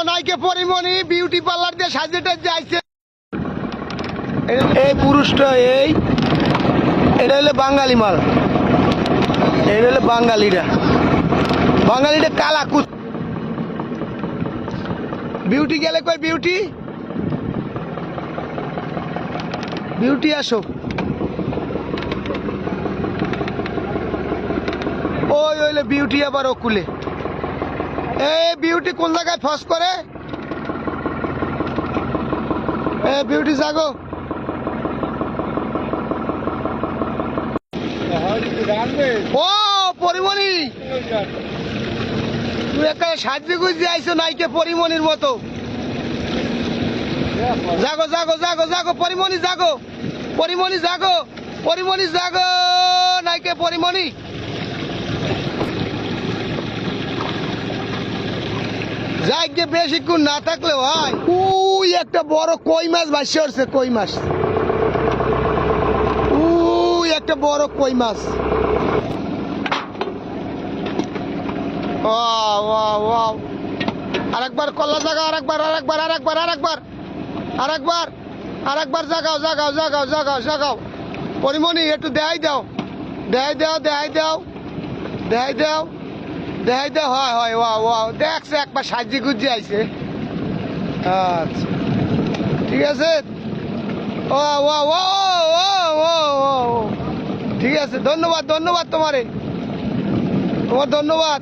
নাইকে Pori Moni beauty parlour দিয়ে সাজেটা যাইছে। এই পুরুষটা এটা হলো বাঙালি মাল, এটা হলো বাঙালিটা কালা কুচ। বিউটি গেলে কই বিউটি আসো। ওই হইলে বিউটি আবার ওকুলে। বিউটি কোন জায়গায় ফস করে? বিউটি জাগো। ও পরিমণি, তুই একটা সাজি গুজি আইছো নাইকে পরিমণির মতো। জাগো জাগো জাগো জাগো পরিমণি জাগো, পরিমণি জাগো নাইকে পরিমণি। যাইকে বেশিক্ষণ না থাকলে হয়। উই একটা বড় কই মাছ ভাসছে উঠছে, কই মাছ। উই একটা বড় কই মাছ। আরেকবার কল্লা জাগাও, আরেকবার জাগাও। পরিমণি একটু দেখাই দাও। হয় দেখছে একবার সাজি গুজি আইছে। আচ্ছা ঠিক আছে। ঠিক আছে, ধন্যবাদ তোমার ধন্যবাদ।